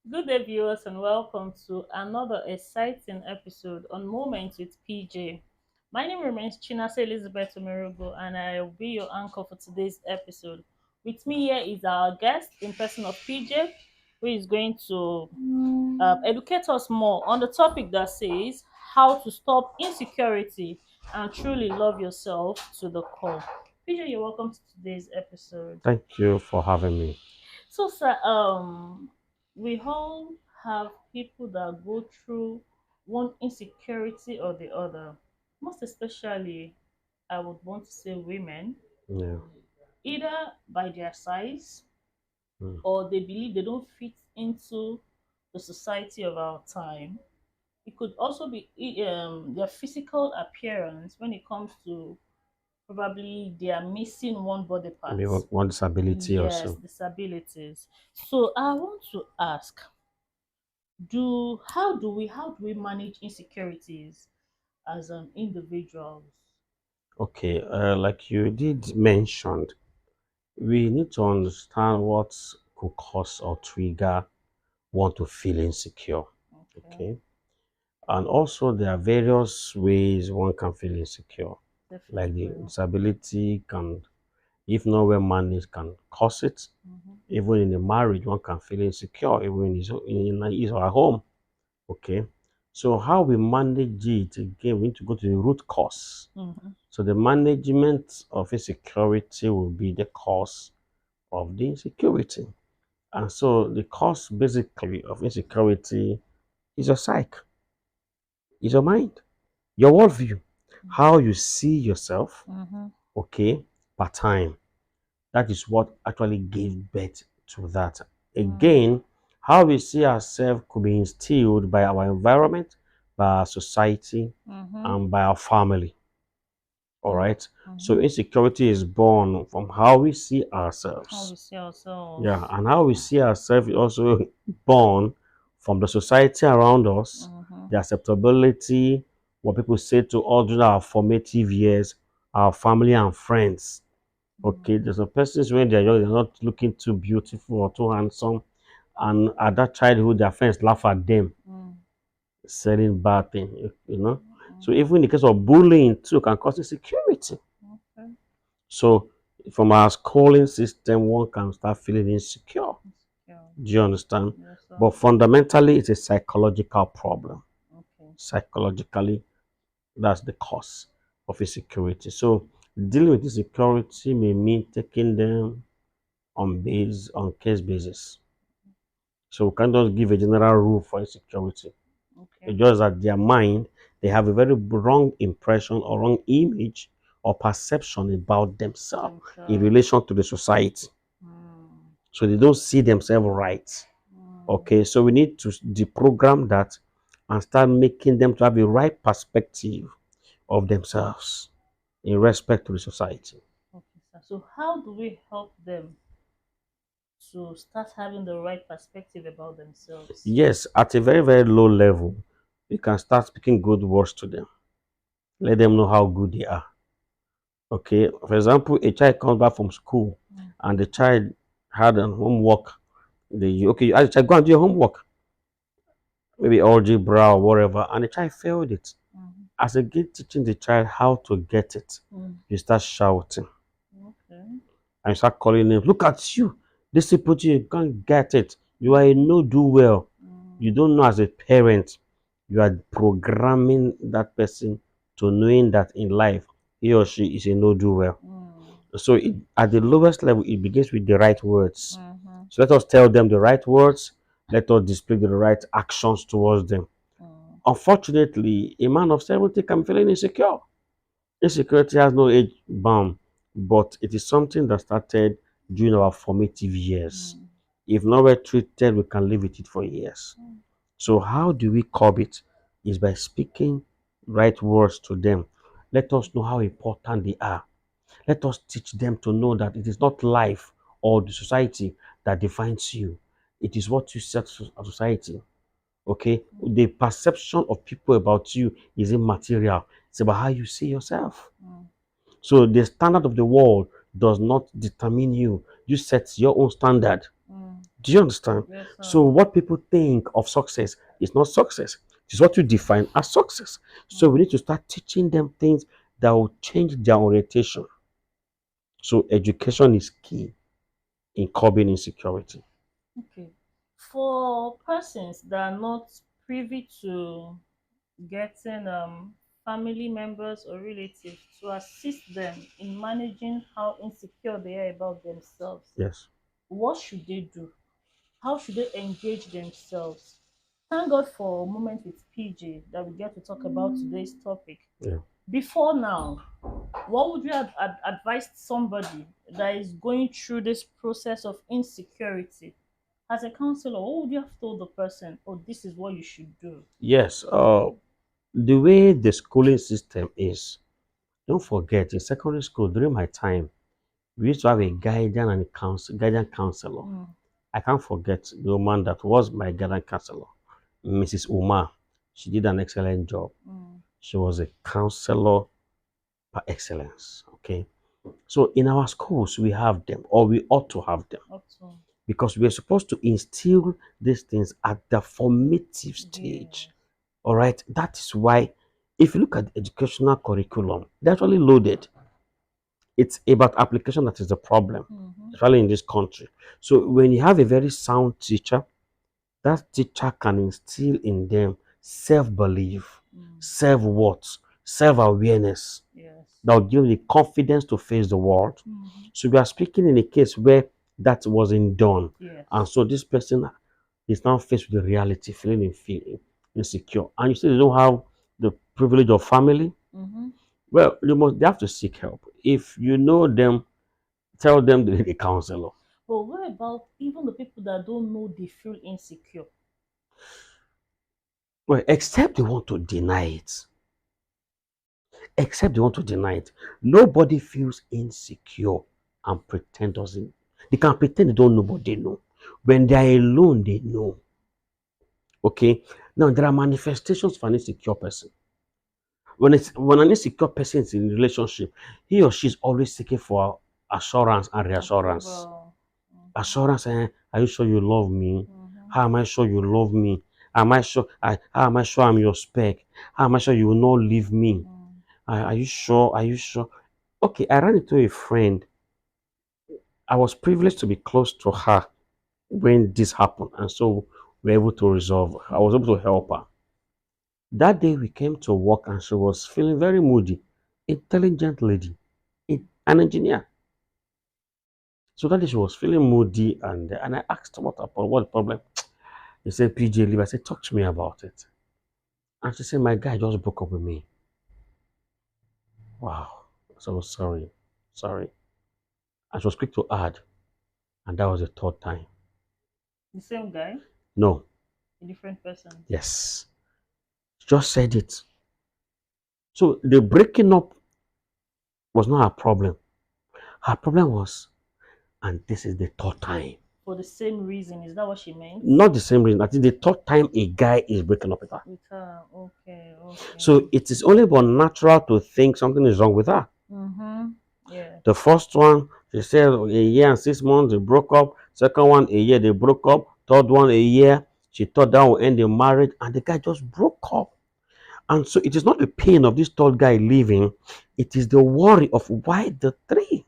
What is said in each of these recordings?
Good day, viewers, and welcome to another exciting episode on Moments with PJ. My name remains Chinase Elizabeth Omerugo, and I will be your anchor for today's episode. With me here is our guest in person of PJ, who is going to educate us more on the topic that says how to stop insecurity and truly love yourself to the core. PJ, you're welcome to today's episode. Thank you for having me. So, sir, we all have people that go through one insecurity or the other. Most especially, I would want to say women, Yeah. either by their size Mm. or they believe they don't fit into the society of our time. It could also be their physical appearance when it comes to probably they are missing one body part. Maybe one disability Yes, also. disabilities. So I want to ask, how do we manage insecurities as individuals? Okay, like you did mention, we need to understand what could cause or trigger one to feel insecure. Okay, Okay. And also there are various ways one can feel insecure. Like the definitely. disability can, if not well managed, can cause it. Mm-hmm. Even in a marriage, one can feel insecure, even in his or her home. Okay. So how we manage it again, we need to go to the root cause. Mm-hmm. So the management of insecurity will be the cause of the insecurity. And so the cause basically of insecurity is your psyche, is your mind, your worldview, how you see yourself, Mm-hmm. okay, per time. That is what actually gave birth to that. Mm-hmm. Again, how we see ourselves could be instilled by our environment, by our society, Mm-hmm. and by our family. All right. So Mm-hmm. insecurity is born from how we see How ourselves. we see ourselves. Yeah, and how we see ourselves is also born from the society around us, Mm-hmm. the acceptability, what people say to us during our formative years, our family and friends. Okay, there's some persons when they're young, they're not looking too beautiful or too handsome, and at that childhood, their friends laugh at them, Mm-hmm. saying bad things. So even in the case of bullying too, can cause insecurity. Okay. So from our schooling system, one can start feeling insecure. Insecure. Do you understand? Yes, sir. But fundamentally, it's a psychological problem. Okay. Psychologically, that's the cause of insecurity. So dealing with insecurity may mean taking them on case basis. So we can't just give a general rule for insecurity. Okay. It's just that their mind, they have a very wrong impression or wrong image or perception about themselves in Themselves. relation to the society. Mm. So they don't see themselves right. Mm. Okay, so we need to deprogram that and start making them to have a right perspective of themselves in respect to the society. Okay, sir. So how do we help them to start having the right perspective about themselves? Yes, at a very, very low level, you can start speaking good words to them. Let them know how good they are. Okay, for example, a child comes back from school Mm. and the child had a homework. Okay, I child go and do your homework, maybe algebra or whatever, and the child failed it. Mm. As a kid teaching the child how to get it, Mm. you start shouting Okay. and you start calling names. Look at you. This people you can't get it. You are a no do well. Mm. You don't know as a parent. You are programming that person to knowing that in life he or she is a no do well. Mm. So at the lowest level, it begins with the right words. Mm-hmm. So let us tell them the right words. Let us display the right actions towards them. Mm. Unfortunately, a man of 70 can feel insecure. Insecurity has no age bound, but it is something that started during our formative years. Mm. If not well treated, we can live with it for years. Mm. So how do we curb it? Is by speaking right words to them. Let us know how important they are. Let us teach them to know that it is not life or the society that defines you. It is what you set to society. Okay? The perception of people about you is immaterial. It's about how you see yourself. Mm. So the standard of the world does not determine you. You set your own standard. Mm. Do you understand? Yes, So sir. what people think of success is not success. It's what you define as success. So we Mm. need to start teaching them things that will change their orientation. So education is key in curbing insecurity. Okay. For persons that are not privy to getting family members or relatives to assist them in managing how insecure they are about themselves, Yes. what should they do? How should they engage themselves? Thank God for a moment with PJ that we get to talk about today's topic. Yeah. Before now, what would you advise somebody that is going through this process of insecurity? As a counselor, what would you have told the person? Oh, this is what you should do. Yes. The way the schooling system is, don't forget in secondary school during my time, we used to have a guardian and a guardian counselor. Mm, I can't forget the woman that was my guardian counselor, Mrs. Uma. She did an excellent job. mm, She was a counselor par excellence. Okay. So in our schools, we have them, or we ought to have them, up to because we're supposed to instill these things at the formative stage. yes. All right. That is why, if you look at the educational curriculum, they're actually loaded. It's about application that is the problem, Mm-hmm. especially in this country. So when you have a very sound teacher, that teacher can instill in them self-belief, Mm, self-worth, self-awareness yes. that will give you the confidence to face the world. Mm-hmm. So we are speaking in a case where that wasn't done. And Yes. so this person is now faced with the reality, feeling insecure. And you say they don't have the privilege of family. Mm-hmm. Well, they have to seek help. If you know them, tell them they need a counselor. But what about even the people that don't know they feel insecure? Well, except they want to deny it. Except they want to deny it. Nobody feels insecure and pretend doesn't. They can pretend they don't know, but they know. When they are alone, they know. Okay. Now there are manifestations for an insecure person. When an insecure person is in a relationship, he or she is always seeking for assurance and reassurance. Approval. Mm-hmm. Assurance, are you sure you love me? Mm-hmm. How am I sure you love me? How am I sure I'm your spec? How am I sure you will not leave me? Mm, Are you sure? Are you sure? Okay, I ran into a friend. I was privileged to be close to her when this happened, and so we were able to resolve. I was able to help her. That day we came to work, and she was feeling very moody. Intelligent lady, an engineer. So that day she was feeling moody, and I asked her what the problem. He said, PJ, leave. I said, talk to me about it. And she said, my guy just broke up with me. Wow. So sorry. Sorry. And she was quick to add, and that was the third time. the same guy, No. a different person. Yes. She just said it. So the breaking up was not her problem. Her problem was, and this is the third time. For the same reason. Is that what she meant? Not the same reason. I think the third time a guy is breaking up with her. With her. Okay, okay. So it is only but natural to think something is wrong with her. Mm-hmm. Yeah. The first one, she said a year and 6 months they broke up. Second one, a year they broke up. Third one, a year. She thought that would end the marriage, and the guy just broke up. And so it is not the pain of this third guy leaving, it is the worry of why the three.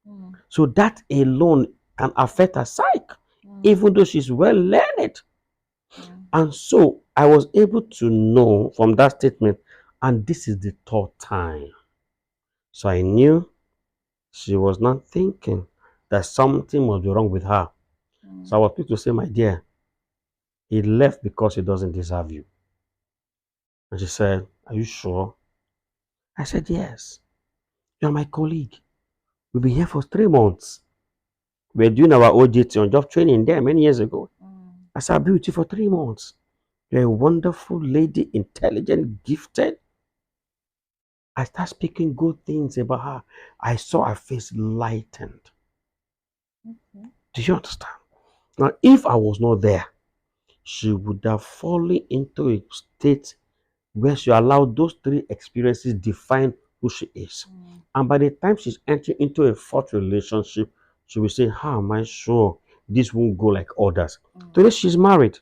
Mm, So that alone can affect her psyche, mm, even though she's well learned. mm, And so I was able to know from that statement, and this is the third time. So I knew she was not thinking that something must be wrong with her. mm. So I was quick to say, my dear, he left because he doesn't deserve you. And she said, are you sure? I said, yes. You're my colleague. We've been here for 3 months. We're doing our OJT on job training there many years ago. Mm. I said, I've been with you for 3 months. You're a wonderful lady, intelligent, gifted. I start speaking good things about her. I saw her face lightened. Okay. Do you understand? Now, if I was not there, she would have fallen into a state where she allowed those three experiences define who she is. Mm. And by the time she's entering into a fourth relationship, she will say, how am I sure this won't go like others. Mm. Today she's married.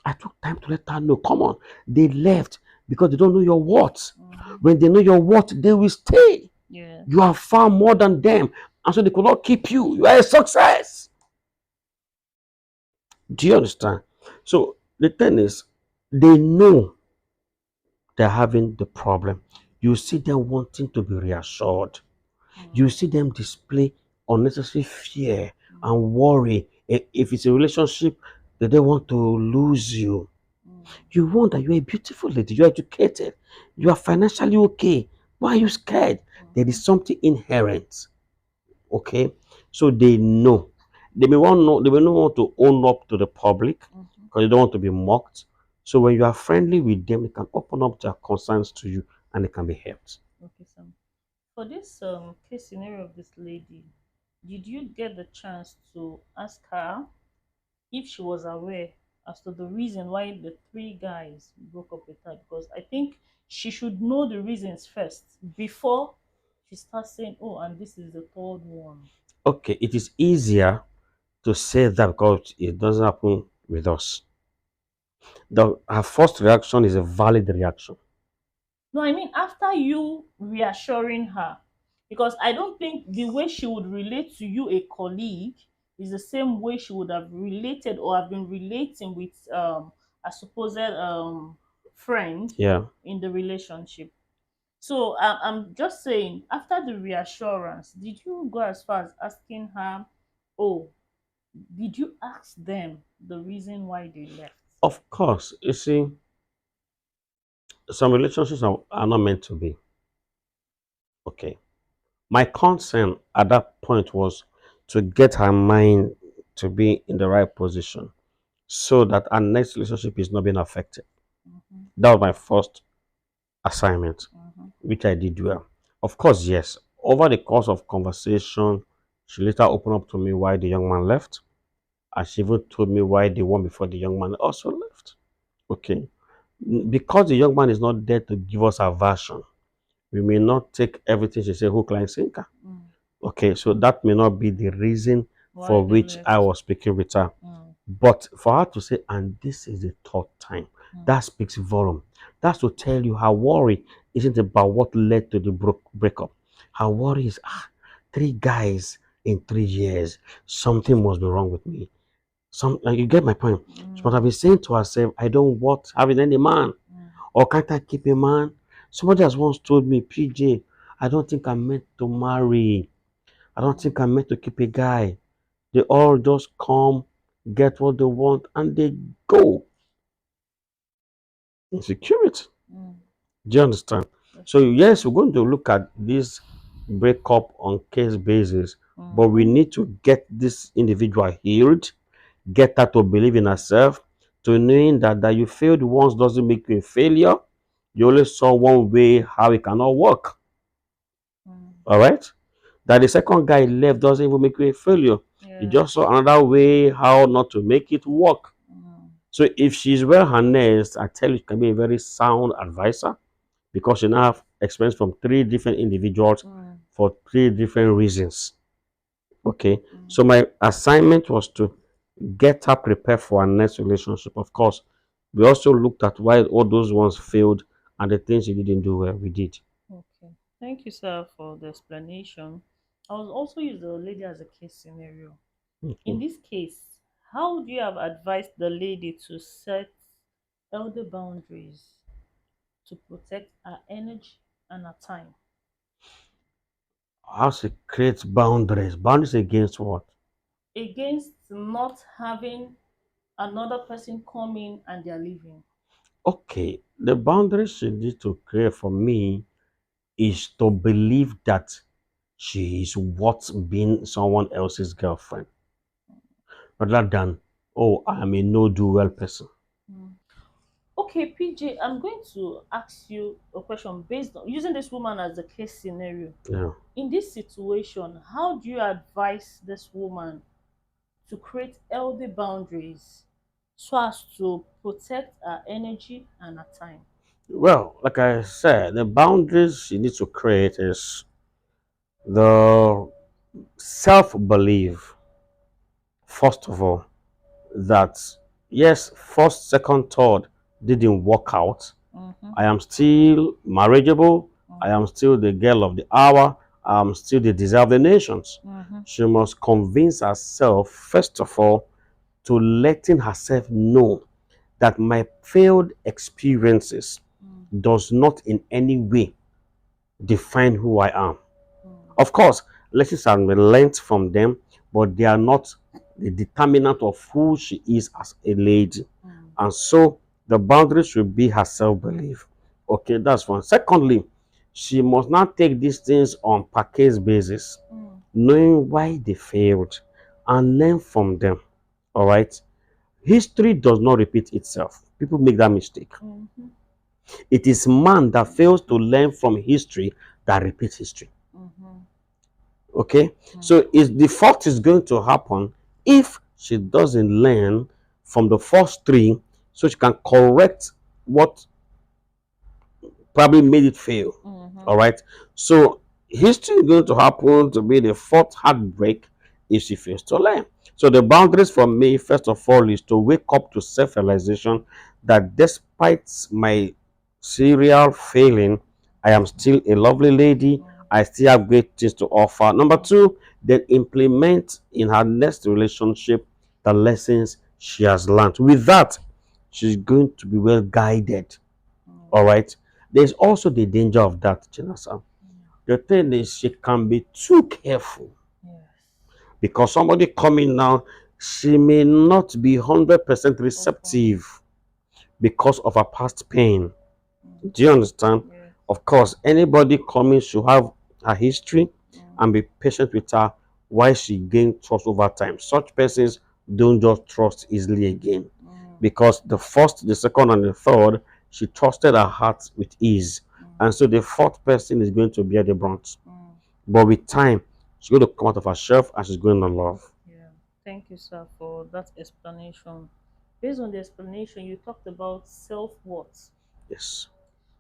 I took time to let her know, come on, they left because they don't know your worth. Mm-hmm. When they know your worth, they will stay. Yes. You are far more than them. And so they could not keep you. You are a success. Do you understand? So the thing is, they know they're having the problem. You see them wanting to be reassured. You Mm. see them display unnecessary fear Mm. and worry. If it's a relationship, that they want to lose you. Mm. You want that you're a beautiful lady, you're educated, you are financially okay. Why are you scared? There Mm-hmm. is something inherent. Okay, so they know. They may not want to own up to the public Mm-hmm. because they don't want to be mocked. So when you are friendly with them, they can open up their concerns to you and they can be helped. Okay, so for this case scenario of this lady, did you get the chance to ask her if she was aware as to the reason why the three guys broke up with her? Because I think she should know the reasons first before she starts saying, "Oh, and this is the third one." Okay, it is easier to say that because it doesn't happen with us. Her first reaction is a valid reaction. No, I mean after you reassuring her, because I don't think the way she would relate to you, a colleague, is the same way she would have related or have been relating with a supposed friend Yeah. in the relationship. So I'm just saying, after the reassurance, did you go as far as asking her, "Oh, did you ask them the reason why they left?" Of course, you see, some relationships are not meant to be. Okay. My concern at that point was to get her mind to be in the right position so that our next relationship is not being affected. Mm-hmm. That was my first assignment, Mm-hmm. which I did well. Of course, yes. Over the course of conversation, she later opened up to me why the young man left. And she even told me why the one before the young man also left. Okay. Because the young man is not there to give us a version, we may not take everything she said hook, line, sinker. Mm. Okay, so that may not be the reason Why for they which I left? was speaking with her. Mm. But for her to say, and this is the third time, Mm. that speaks volume. That's to tell you her worry isn't about what led to the breakup. Her worry is, three guys in 3 years. Something must be wrong with me. You get my point. She must Mm. have been saying to herself, I don't want having any man. Mm. Or can't I keep a man? Somebody has once told me, PJ, I don't think I'm meant to marry. I don't think Mm. I'm meant to keep a guy. They all just come, get what they want, and they go. Insecurity. Mm. Do you understand? So Okay. yes, we're going to look at this breakup on case basis, but we Mm-hmm. need to get this individual healed, get her to believe in herself, to knowing that you failed once doesn't make you a failure. You only saw one way how it cannot work. Mm. All right? That the second guy left doesn't even make you a failure. You Yes. just saw another way how not to make it work. Mm. So if she's well harnessed, I tell you, she can be a very sound advisor because she now have experience from three different individuals Mm. for three different reasons. Okay. Mm. So my assignment was to get her prepared for our next relationship. Of course, we also looked at why all those ones failed and the things she didn't do well, we did. Okay. Thank you, sir, for the explanation. I will also use the lady as a case scenario. In Okay. this case, how would you have advised the lady to set elder boundaries to protect her energy and her time How to create boundaries. Boundaries against what? against not having another person come in and they're leaving? Okay. The boundaries she needs to create for me is to believe that she is worth being someone else's girlfriend rather than, oh, I'm a no do well person. Mm. Okay, PJ, I'm going to ask you a question based on using this woman as a case scenario. Yeah. In this situation, how do you advise this woman to create healthy boundaries so as to protect her energy and her time? Well, like I said, the boundaries you need to create is the self belief, first of all, that yes, first, second, third didn't work out. Mm-hmm. I am still marriageable. I Mm-hmm. am still the girl of the hour. I am still the desire of the nations. Mm-hmm. She must convince herself, first of all, to letting herself know that my failed experiences does not in any way define who I am. Of course, lessons are learned from them, but they are not the determinant of who she is as a lady. And so the boundary should be her self-belief. Okay, that's one. Secondly, she must not take these things on per case basis, knowing why they failed and learn from them. All right. History does not repeat itself. People make that mistake. Mm-hmm. It is man that fails to learn from history that repeats history. Mm-hmm. Okay, so is the fault is going to happen if she doesn't learn from the first three, so she can correct what probably made it fail. Mm-hmm. All right. So history is going to happen to be the fourth heartbreak if she fails to learn. So the boundaries for me, first of all, is to wake up to self-realization that despite my serial failing, I am still a lovely lady. I still have great things to offer. Number two, then implement in her next relationship the lessons she has learned. With that, she's going to be well guided. All right. There's also the danger of that, Chinasa. The thing is, she can be too careful Yes. because somebody coming now, she may not be 100% Open. receptive because of her past pain. Do you understand? Yes. Of course, anybody coming should have her history and be patient with her while she gain trust over time. Such persons don't just trust easily again because the first, the second, and the third, she trusted her heart with ease. And so the fourth person is going to bear the brunt. But with time, she's going to come out of herself and she's going to love. Yeah. Thank you, sir, for that explanation. Based on the explanation, you talked about self-worth. Yes.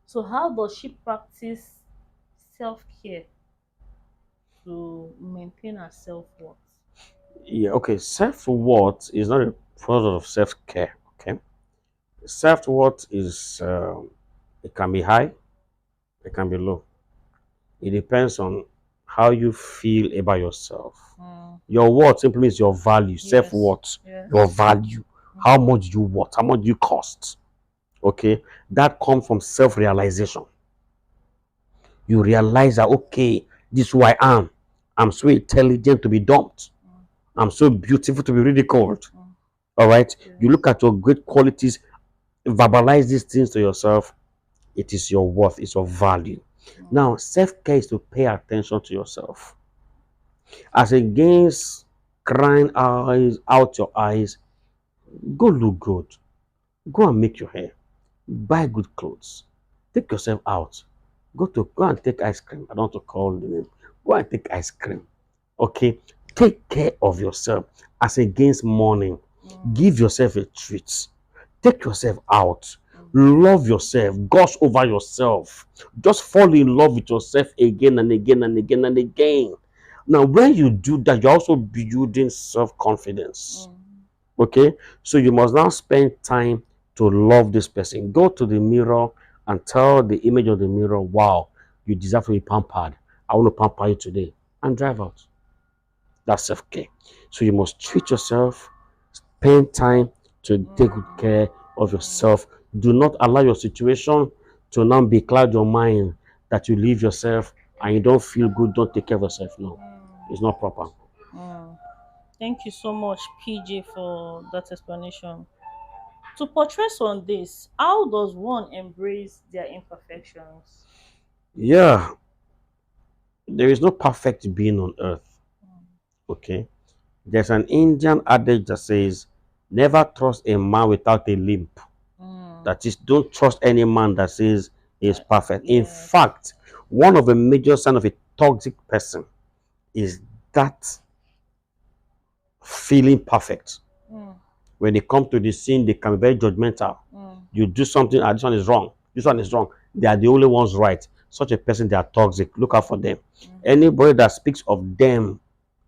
So how does she practice self-care to maintain her self-worth? Yeah, okay. Self worth is not a product of self care. Okay. Self worth is, it can be high, it can be low. It depends on how you feel about yourself. Your worth simply means your value, self Yes. worth, your Yes. value. How much you worth, how much you cost. Okay, that comes from self realization. You realize that, okay, this is who I am. I'm so intelligent to be dumped, I'm so beautiful to be ridiculed. All right, you Yes. look at your great qualities, verbalize these things to yourself. It is your worth, it's your value. Now, self care is to pay attention to yourself. As against crying eyes out your eyes, go look good. Go and make your hair. Buy good clothes. Take yourself out. Go and take ice cream. I don't want to call the name. Go and take ice cream. Okay. Take care of yourself as against mourning. Give yourself a treat. Take yourself out. Love yourself. Gush over yourself. Just fall in love with yourself again and again and again and again. Now, when you do that, you're also building self confidence. Okay, so you must now spend time to love this person. Go to the mirror and tell the image of the mirror, wow, you deserve to be pampered. I want to pamper you today. And drive out. That's self-care. So you must treat yourself, spend time to take good care of yourself. Do not allow your situation to now becloud your mind that you leave yourself and you don't feel good, don't take care of yourself. No, it's not proper. Mm. Thank you so much, PJ, for that explanation. To portray on this, how does one embrace their imperfections? Yeah, there is no perfect being on earth. Okay. There's an Indian adage that says, never trust a man without a limp. Mm. That is, don't trust any man that says he's perfect. In Yes. fact, one of the major signs of a toxic person is that feeling perfect. Mm. When they come to the scene, they can be very judgmental. Mm. You do something, this one is wrong. This one is wrong. They are the only ones right. Such a person, they are toxic. Look out for them. Anybody that speaks of them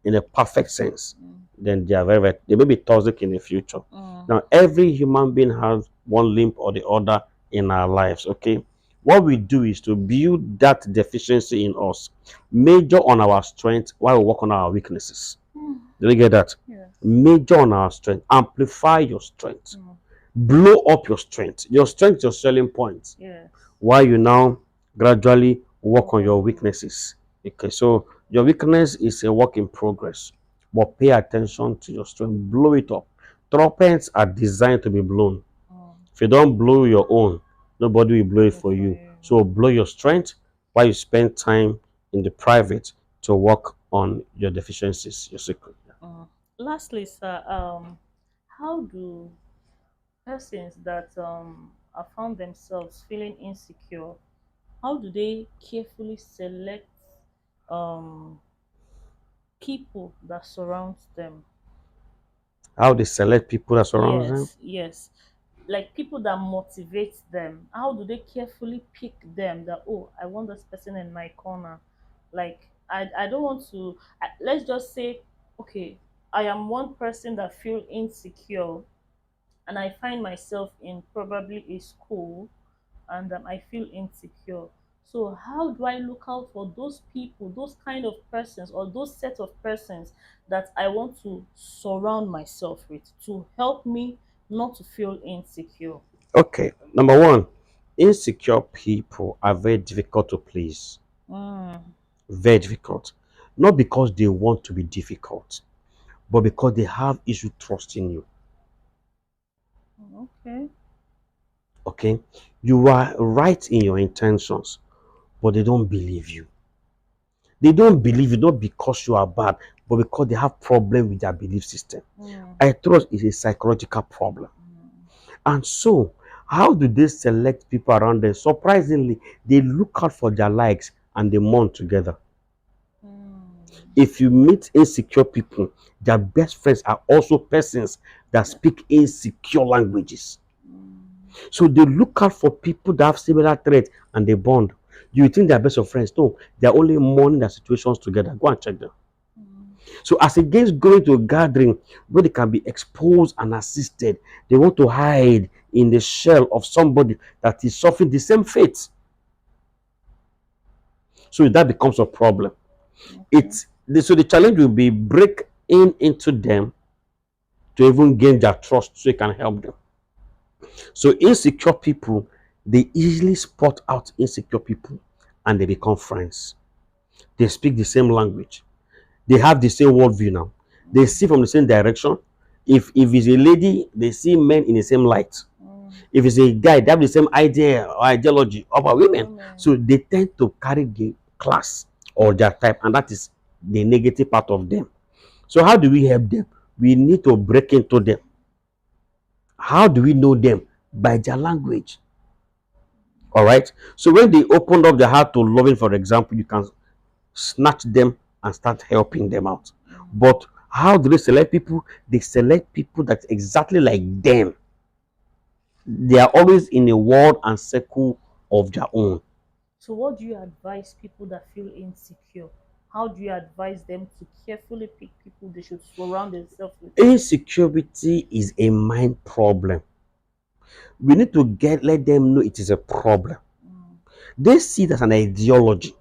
in a perfect sense, then they are they may be toxic in the future. Mm. Now, every human being has one limb or the other in our lives. Okay, what we do is to build that deficiency in us, major on our strength while we work on our weaknesses. Mm. Did you get that? Yes. Major on our strength, amplify your strength, Mm. blow up your strength. Your strength is your selling point. Yes. While you now gradually work Work on on your the week. weaknesses. Okay, so your weakness is a work in progress, but pay attention to your strength. Blow it up. Trumpets are designed to be blown. Mm. If you don't blow your own, nobody will blow it Good for for you. you. So blow your strength while you spend time in the private to work on your deficiencies, your secret. Mm. Lastly, sir, how do persons that have found themselves feeling insecure, how do they carefully select um people that surrounds them? How they select people that surround them? Yes, yes. Like people that motivate them. How do they carefully pick them that, oh, I want this person in my corner? Like I don't want to let's just say, okay, I am one person that feel insecure and I find myself in probably a school and I feel insecure. So how do I look out for those people, those kind of persons, or those set of persons that I want to surround myself with to help me not to feel insecure? Okay, number one, insecure people are very difficult to please. Mm, Very difficult. Not because they want to be difficult, but because they have issue trusting you. okay. Okay, you are right in your intentions, but they don't believe you. They don't believe you not because you are bad, but because they have problem with their belief system. Mm, I trust is a psychological problem. mm, And so, how do they select people around them? Surprisingly, they look out for their likes and they mourn together. mm. If you meet insecure people, their best friends are also persons that Yeah. speak insecure languages. Mm, So they look out for people that have similar traits and they bond. You think they're best of friends? No, they're only mourning their situations together. Go and check them. mm, So, as against going to a gathering where they can be exposed and assisted, they want to hide in the shell of somebody that is suffering the same fate. So that becomes a problem. okay. So the challenge will be break in into them to even gain their trust so you can help them. So insecure people, they easily spot out insecure people and they become friends. They speak the same language. They have the same worldview now. They Mm, see from the same direction. If it's a lady, they see men in the same light. mm. If it's a guy, they have the same idea or ideology about women. Women. So they tend to carry the class or their type, and that is the negative part of them. So how do we help them? We need to break into them. How do we know them? By their language. All right. So when they open up their heart to loving, for example, you can snatch them and start helping them out. Mm. But how do they select people? They select people that's exactly like them. They are always in a world and circle of their own. So, what do you advise people that feel insecure? How do you advise them to carefully pick people they should surround themselves with? Insecurity is a mind problem. We need to let them know it is a problem. Mm, They see it as an ideology,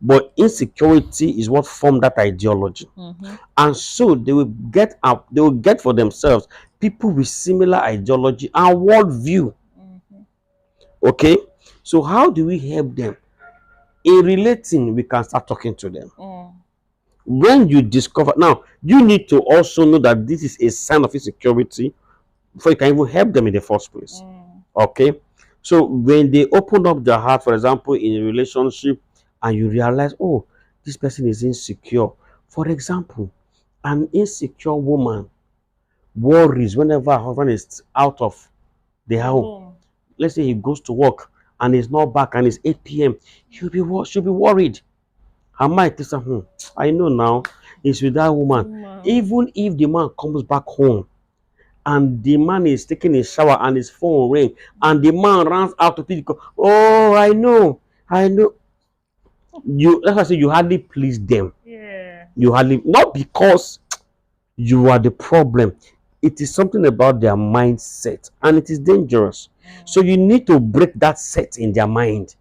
but insecurity is what formed that ideology. mm-hmm, And so they will get up, they will get for themselves people with similar ideology and worldview. mm-hmm, Okay, so how do we help them? In relating, we can start talking to them. mm, When you discover, now you need to also know that this is a sign of insecurity before you can even help them in the first place. mm, Okay, so when they open up their heart, for example, in a relationship, and you realize, oh, this person is insecure. For example, an insecure woman worries whenever her husband is out of the the home. home. Let's say he goes to work and he's not back and it's 8 p.m. She'll be worried. Her mind thinks, I know now, it's with that woman. Woman. Even if the man comes back home and the man is taking a shower and his phone ring and the man runs out to pick the call, oh, I know. You, that's why I say you hardly please them. Yeah. You hardly, not because You are the problem. It is something about their mindset and it is dangerous. So you need to break that set in their mind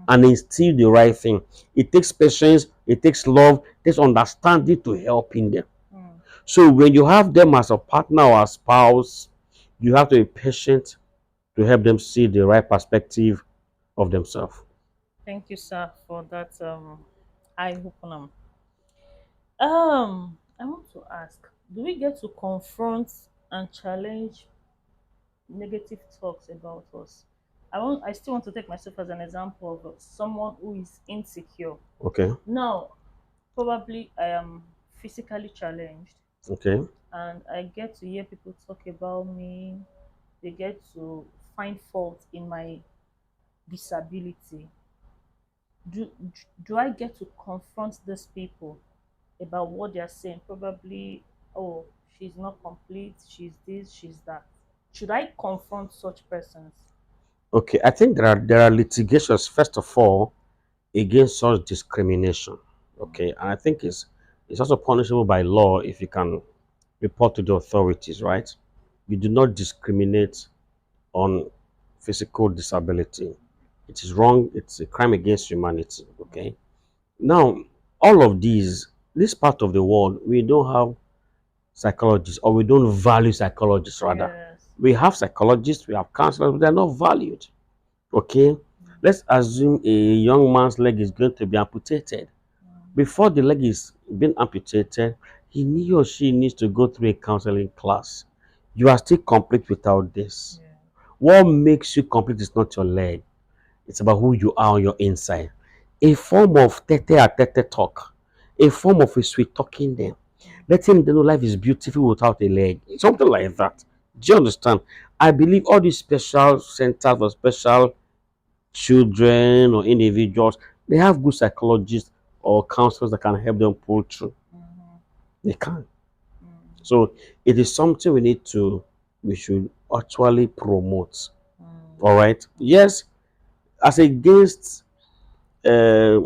and instill the right thing. It takes patience, it takes love, it takes understanding to help in them. So when you have them as a partner or a spouse, you have to be patient to help them see the right perspective of themselves. Thank you, sir, for that eye opener. I want to ask, do we get to confront and challenge negative talks about us? I still want to take myself as an example of someone who is insecure. Okay. Now, probably I am physically challenged Okay. and I get to hear people talk about me. They get to find fault in my disability. Do I get to confront these people about what they're saying? Probably, oh, she's not complete, she's this, she's that. Should I confront such persons? Okay. I think there are litigations first of all against such discrimination. Okay. And I think it's also punishable by law if you can report to the authorities, right? You do not discriminate on physical disability. It is wrong. It's a crime against humanity. Okay. Now, all of this part of the world, we don't have psychologists or we don't value psychologists rather. Yes. We have psychologists, we have counselors, but they're not valued. Okay. Let's assume a young man's leg is going to be amputated. Before the leg is being amputated, he or she needs to go through a counseling class. You are still complete without this. Yeah. What makes you complete is not your leg. It's about who you are on your inside. A form of tete a tete talk. A form of a sweet talking them. Letting them know life is beautiful without a leg. Something like that. Do you understand? I believe all these special centers for special children or individuals, they have good psychologists or counselors that can help them pull through. Mm-hmm. They can. Mm-hmm. So it is something we should actually promote. Mm-hmm. All right. Yes, as against uh,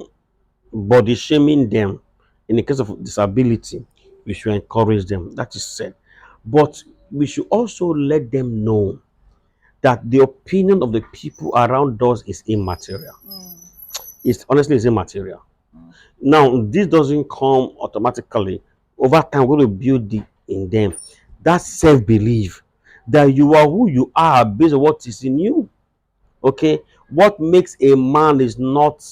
body shaming them in the case of disability, we should encourage them. That is said. But we should also let them know that the opinion of the people around us is immaterial. It's honestly is immaterial. Now, this doesn't come automatically. Over time, we're going to build in them that self-belief that you are who you are based on what is in you. Okay, what makes a man is not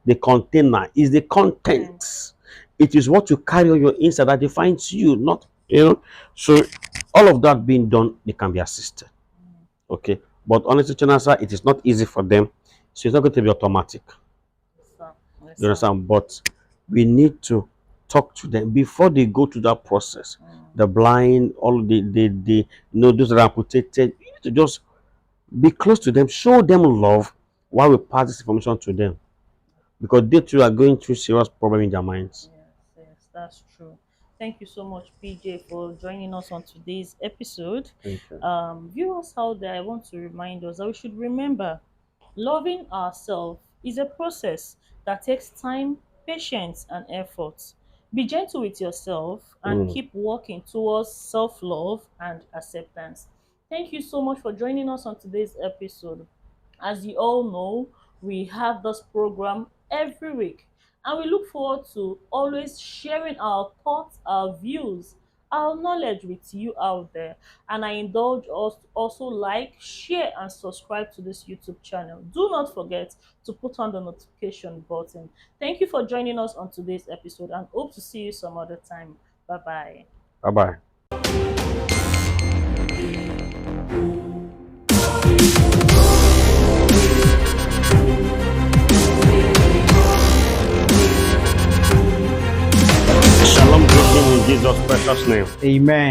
the container, is the Mm. content. It is what you carry on your inside that defines you, not So, all of that being done, they can be assisted. Okay, but honestly, Chinasa, it is not easy for them, so it's not going to be automatic. Yes, sir. Yes, You sir. understand? But we need to talk to them before they go through that process. Mm. The blind, all those that are amputated, you need to just be close to them, show them love while we pass this information to them. Because they too are going through serious problem in their minds. Yes, yes, that's true. Thank you so much, PJ, for joining us on today's episode. Thank you. Viewers out there, I want to remind us that we should remember loving ourselves is a process that takes time, patience, and effort. Be gentle with yourself and Mm. keep working towards self love and acceptance. Thank you so much for joining us on today's episode. As you all know, we have this program every week, and we look forward to always sharing our thoughts, our views, our knowledge with you out there. And I indulge us to also like, share, and subscribe to this YouTube channel. Do not forget to put on the notification button. Thank you for joining us on today's episode and hope to see you some other time. Bye bye. Bye bye. Shalom, greeting in Jesus' precious name. Amen.